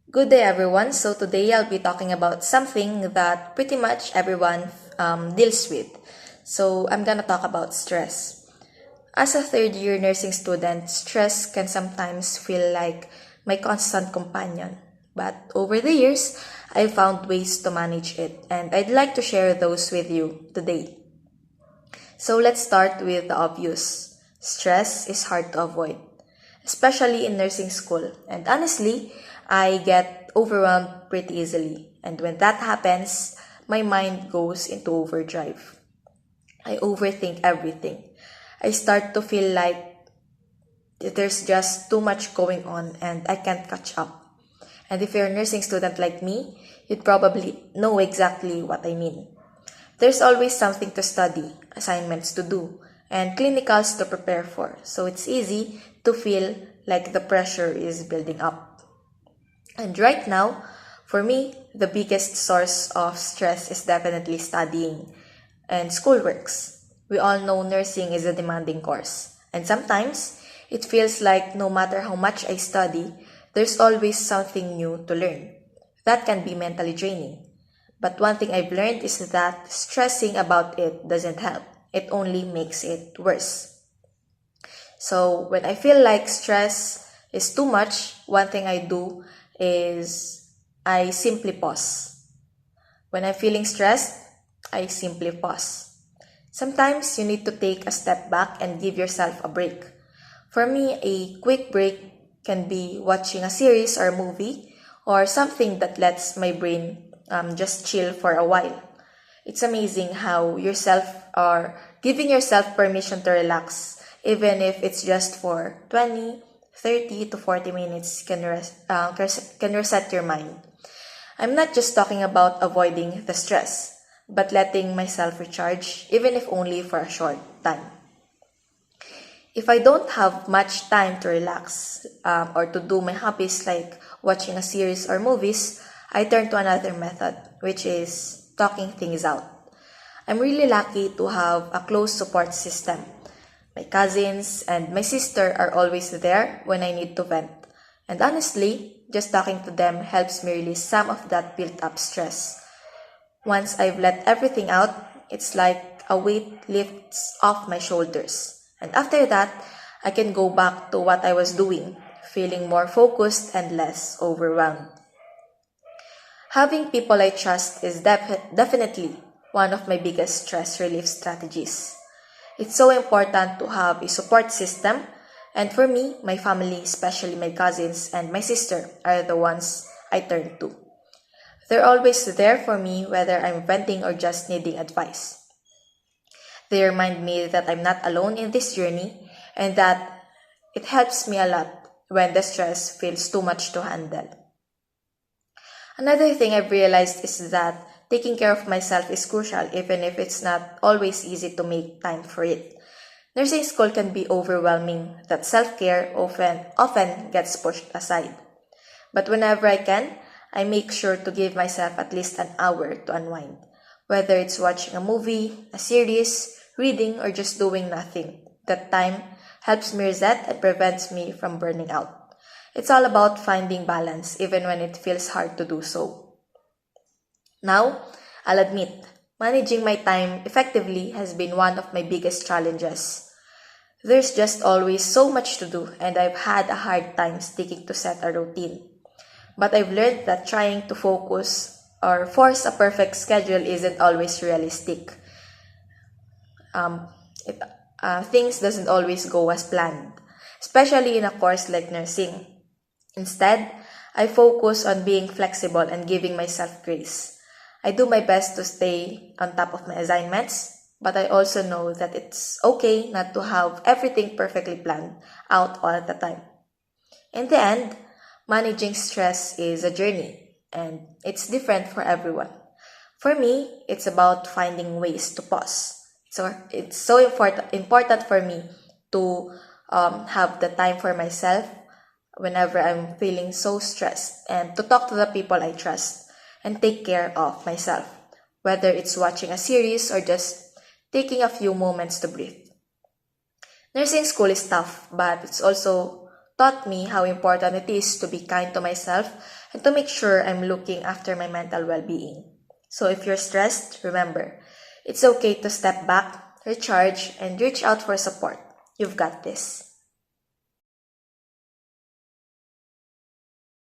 Good day, everyone. So, today I'll be talking about something that pretty much everyone deals with. So, I'm gonna talk about stress. As a third year nursing student, stress can sometimes feel like my constant companion. But over the years, I've found ways to manage it, and I'd like to share those with you today. So, let's start with the obvious. Stress is hard to avoid, especially in nursing school. And honestly, I get overwhelmed pretty easily. And when that happens, my mind goes into overdrive. I overthink everything. I start to feel like there's just too much going on and I can't catch up. And if you're a nursing student like me, you'd probably know exactly what I mean. There's always something to study, assignments to do, and clinicals to prepare for, so it's easy to feel like the pressure is building up. And right now, for me, the biggest source of stress is definitely studying and schoolworks. We all know nursing is a demanding course, and sometimes it feels like no matter how much I study, there's always something new to learn. That can be mentally draining. But one thing I've learned is that stressing about it doesn't help. It only makes it worse. So when I feel like stress is too much, one thing I do is I simply pause. When I'm feeling stressed, I simply pause. Sometimes you need to take a step back and give yourself a break. For me, a quick break can be watching a series or a movie or something that lets my brain just chill for a while. It's amazing how yourself are giving yourself permission to relax, even if it's just for 20, 30 to 40 minutes can reset your mind. I'm not just talking about avoiding the stress, but letting myself recharge, even if only for a short time. If I don't have much time to relax or to do my hobbies like watching a series or movies, I turn to another method, which is talking things out. I'm really lucky to have a close support system. My cousins and my sister are always there when I need to vent. And honestly, just talking to them helps me release some of that built up stress. Once I've let everything out, it's like a weight lifts off my shoulders. And after that, I can go back to what I was doing, feeling more focused and less overwhelmed. Having people I trust is definitely one of my biggest stress relief strategies. It's so important to have a support system, and for me, my family, especially my cousins and my sister, are the ones I turn to. They're always there for me whether I'm venting or just needing advice. They remind me that I'm not alone in this journey and that it helps me a lot when the stress feels too much to handle. Another thing I've realized is that taking care of myself is crucial even if it's not always easy to make time for it. Nursing school can be overwhelming that self-care often gets pushed aside. But whenever I can, I make sure to give myself at least an hour to unwind. Whether it's watching a movie, a series, reading, or just doing nothing, that time helps me reset and prevents me from burning out. It's all about finding balance even when it feels hard to do so. Now, I'll admit, managing my time effectively has been one of my biggest challenges. There's just always so much to do, and I've had a hard time sticking to set a routine. But I've learned that trying to focus or force a perfect schedule isn't always realistic. Um, it, things doesn't always go as planned, especially in a course like nursing. Instead, I focus on being flexible and giving myself grace. I do my best to stay on top of my assignments, but I also know that it's okay not to have everything perfectly planned out all the time. In the end, managing stress is a journey, and it's different for everyone. For me, it's about finding ways to pause. So it's so important for me to have the time for myself whenever I'm feeling so stressed and to talk to the people I trust and take care of myself, whether it's watching a series or just taking a few moments to breathe. Nursing school is tough, but it's also taught me how important it is to be kind to myself and to make sure I'm looking after my mental well-being. So if you're stressed, remember, it's okay to step back, recharge, and reach out for support. You've got this.